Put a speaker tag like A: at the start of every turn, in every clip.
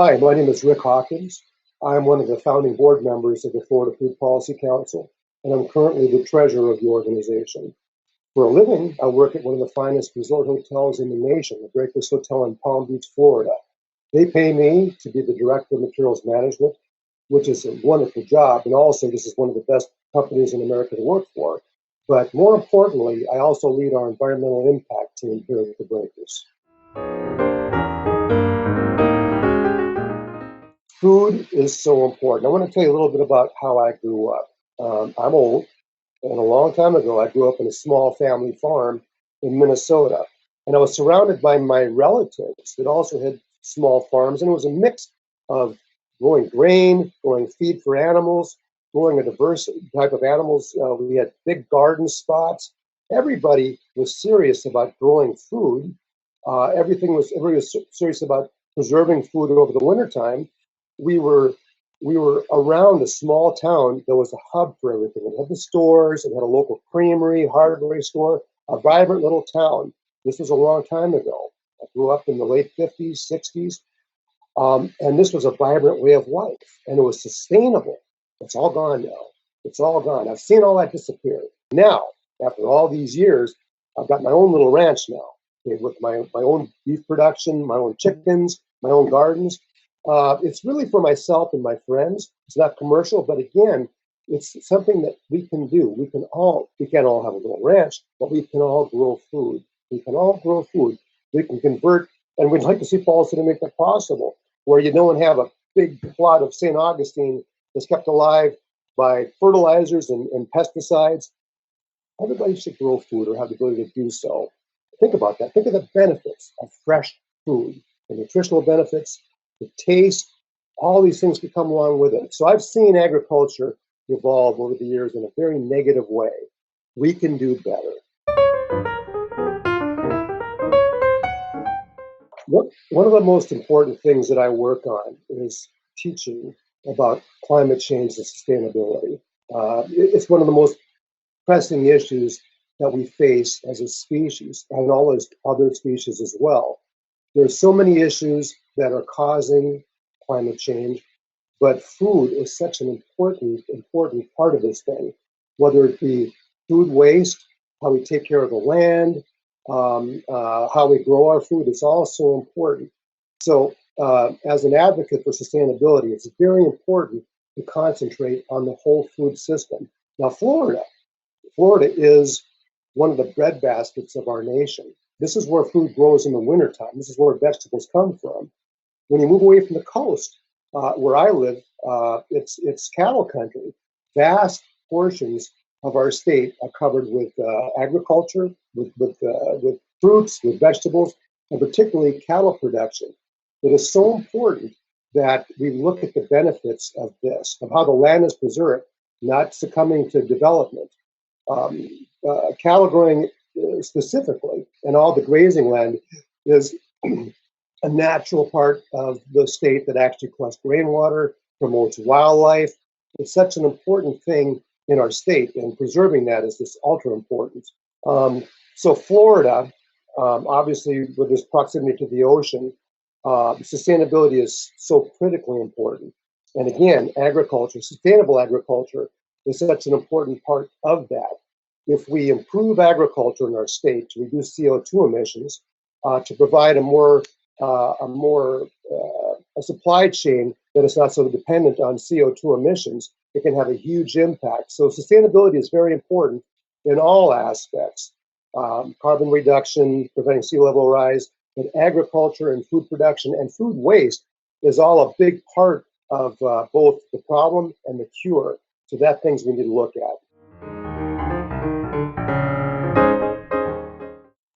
A: Hi, my name is Rick Hawkins. I'm one of the founding board members of the Florida Food Policy Council, and I'm currently the treasurer of the organization. For a living, I work at one of the finest resort hotels in the nation, the Breakfast Hotel in Palm Beach, Florida. They pay me to be the director of materials management, which is a wonderful job, and also this is one of the best companies in America to work for. But more importantly, I also lead our environmental impact team here at the Breakers. Food is so important. I want to tell you a little bit about how I grew up. I'm old, and a long time ago, I grew up in a small family farm in Minnesota. And I was surrounded by my relatives that also had small farms, and it was a mix of growing grain, growing feed for animals, growing a diverse type of animals. We had big garden spots. Everybody was serious about growing food. Everybody was serious about preserving food over the wintertime. We were around a small town that was a hub for everything. It had the stores, it had a local creamery, hardware store, a vibrant little town. This was a long time ago. I grew up in the late 50s, 60s, and this was a vibrant way of life, and it was sustainable. It's all gone now. It's all gone. I've seen all that disappear. Now, after all these years, I've got my own little ranch now, okay, with my own beef production, my own chickens, my own gardens. It's really for myself and my friends. It's not commercial, but again, it's something that we can do. We can't all have a little ranch, but we can all grow food. We can all grow food. We can convert, and we'd like to see policy to make that possible, where you don't have a big plot of St. Augustine that's kept alive by fertilizers and pesticides. Everybody should grow food or have the ability to do so. Think about that. Think of the benefits of fresh food, the nutritional benefits, the taste, all these things could come along with it. So I've seen agriculture evolve over the years in a very negative way. We can do better. One of the most important things that I work on is teaching about climate change and sustainability. It's one of the most pressing issues that we face as a species and all as other species as well. There's so many issues that are causing climate change, but food is such an important part of this thing, whether it be food waste, how we take care of the land, how we grow our food. It's all so important. So as an advocate for sustainability, it's very important to concentrate on the whole food system. Now, Florida is one of the bread baskets of our nation. This is where food grows in the wintertime. This is where vegetables come from. When you move away from the coast, where I live, it's cattle country. Vast portions of our state are covered with agriculture, with fruits, with vegetables, and particularly cattle production. It is so important that we look at the benefits of this, of how the land is preserved, not succumbing to development. Cattle growing specifically, and all the grazing land is a natural part of the state that actually collects rainwater, promotes wildlife. It's such an important thing in our state, and preserving that is just ultra important. So Florida, obviously with this proximity to the ocean, sustainability is so critically important. And again, agriculture, sustainable agriculture is such an important part of that. If we improve agriculture in our state to reduce CO2 emissions, to provide a supply chain that is not so dependent on CO2 emissions, it can have a huge impact. So sustainability is very important in all aspects. Carbon reduction, preventing sea level rise, but agriculture and food production and food waste is all a big part of both the problem and the cure. So that's things we need to look at.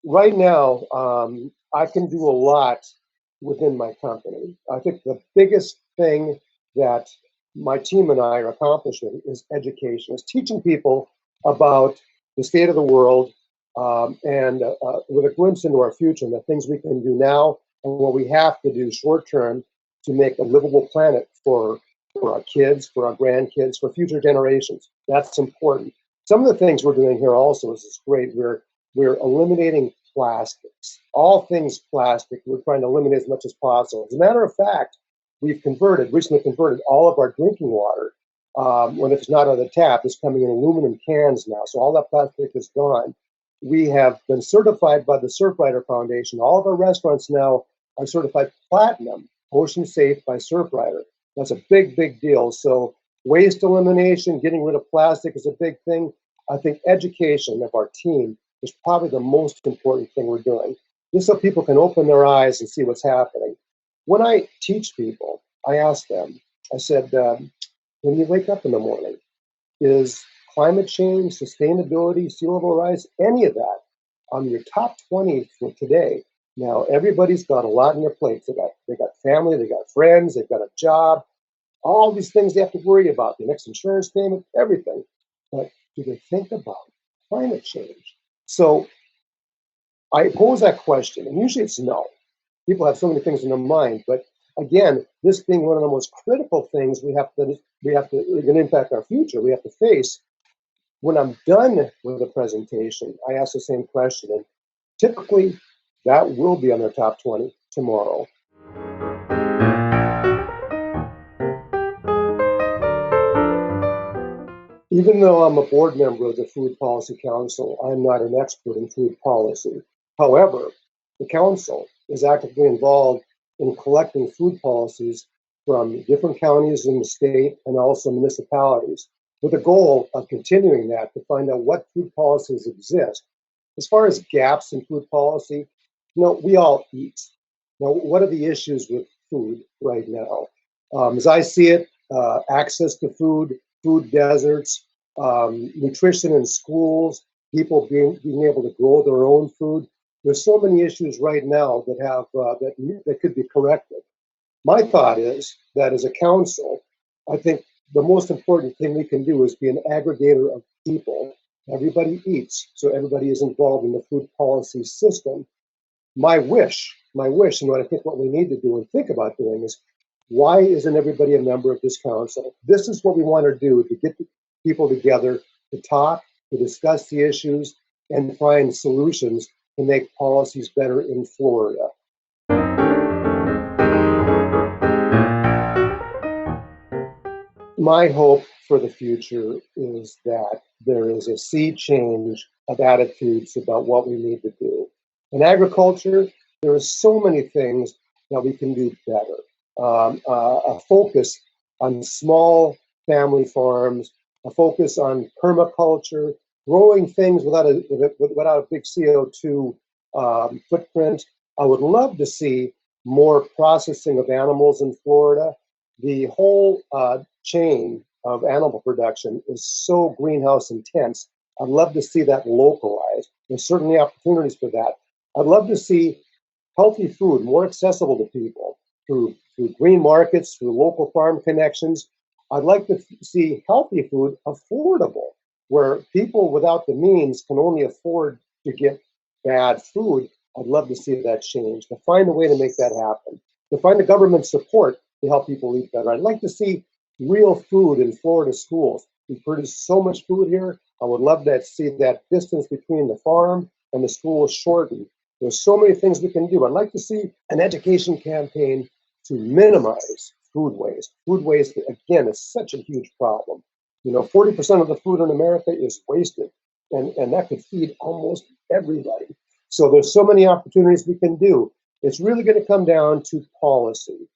A: Right now, I can do a lot within my company. I think the biggest thing that my team and I are accomplishing is education, is teaching people about the state of the world, and with a glimpse into our future and the things we can do now and what we have to do short term to make a livable planet for our kids, for our grandkids, for future generations. That's important. Some of the things we're doing here also is great. We're eliminating plastics. All things plastic, we're trying to eliminate as much as possible. As a matter of fact, we've recently converted all of our drinking water. When it's not on the tap, it's coming in aluminum cans now. So all that plastic is gone. We have been certified by the Surfrider Foundation. All of our restaurants now are certified platinum, ocean safe by Surfrider. That's a big, big deal. So waste elimination, getting rid of plastic is a big thing. I think education of our team is probably the most important thing we're doing, just so people can open their eyes and see what's happening. When I teach people, I ask them, I said, when you wake up in the morning, is climate change, sustainability, sea level rise, any of that on your top 20 for today? Now, everybody's got a lot on their plates. They got family, they got friends, they've got a job, all these things they have to worry about, the next insurance payment, everything. But do they think about climate change? So I pose that question, and usually it's no. People have so many things in their mind, but again, this being one of the most critical things we have to are going to impact our future. We have to face. When I'm done with a presentation, I ask the same question, and typically that will be on their top 20 tomorrow. Even though I'm a board member of the Food Policy Council, I'm not an expert in food policy. However, the council is actively involved in collecting food policies from different counties in the state and also municipalities, with the goal of continuing that to find out what food policies exist. As far as gaps in food policy, we all eat. Now, what are the issues with food right now? As I see it, access to food, food deserts, nutrition in schools, people being able to grow their own food. There's so many issues right now that have that could be corrected. My thought is that as a council, I think the most important thing we can do is be an aggregator of people. Everybody eats, so everybody is involved in the food policy system. My wish, and what I think what we need to do and think about doing is, why isn't everybody a member of this council? This is what we want to do, to get people together, to talk, to discuss the issues, and find solutions to make policies better in Florida. My hope for the future is that there is a sea change of attitudes about what we need to do. In agriculture, there are so many things that we can do better. A focus on small family farms, a focus on permaculture, growing things without a big CO2 footprint. I would love to see more processing of animals in Florida. The whole chain of animal production is so greenhouse intense. I'd love to see that localized. There's certainly opportunities for that. I'd love to see healthy food more accessible to people through green markets, through local farm connections. I'd like to see healthy food affordable, where people without the means can only afford to get bad food. I'd love to see that change, to find a way to make that happen, to find the government support to help people eat better. I'd like to see real food in Florida schools. We produce so much food here. I would love to see that distance between the farm and the school shortened. There's so many things we can do. I'd like to see an education campaign to minimize food waste. Food waste, again, is such a huge problem. 40% of the food in America is wasted, and that could feed almost everybody. So there's so many opportunities we can do. It's really going to come down to policy,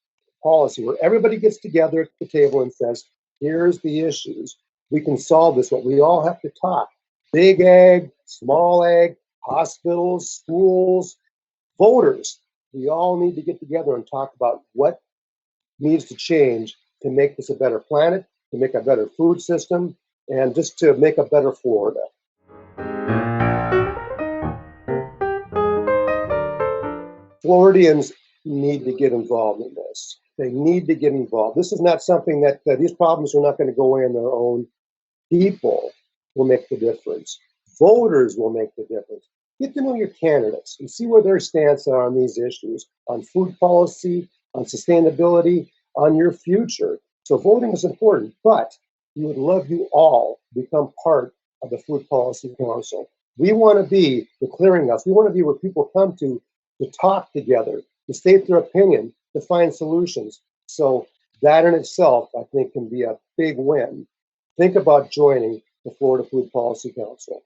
A: where everybody gets together at the table and says, here's the issues. We can solve this, but we all have to talk. Big ag, small ag, hospitals, schools, voters. We all need to get together and talk about what needs to change to make this a better planet, to make a better food system, and just to make a better Florida. Floridians need to get involved in this. They need to get involved. This is not something that these problems are not going to go away on their own. People will make the difference. Voters will make the difference. Get to know your candidates and see where their stance are on these issues, on food policy, on sustainability, on your future. So voting is important, but we would love you all to become part of the Food Policy Council. We want to be the clearinghouse. We want to be where people come to talk together, to state their opinion, to find solutions. So that in itself, I think, can be a big win. Think about joining the Florida Food Policy Council.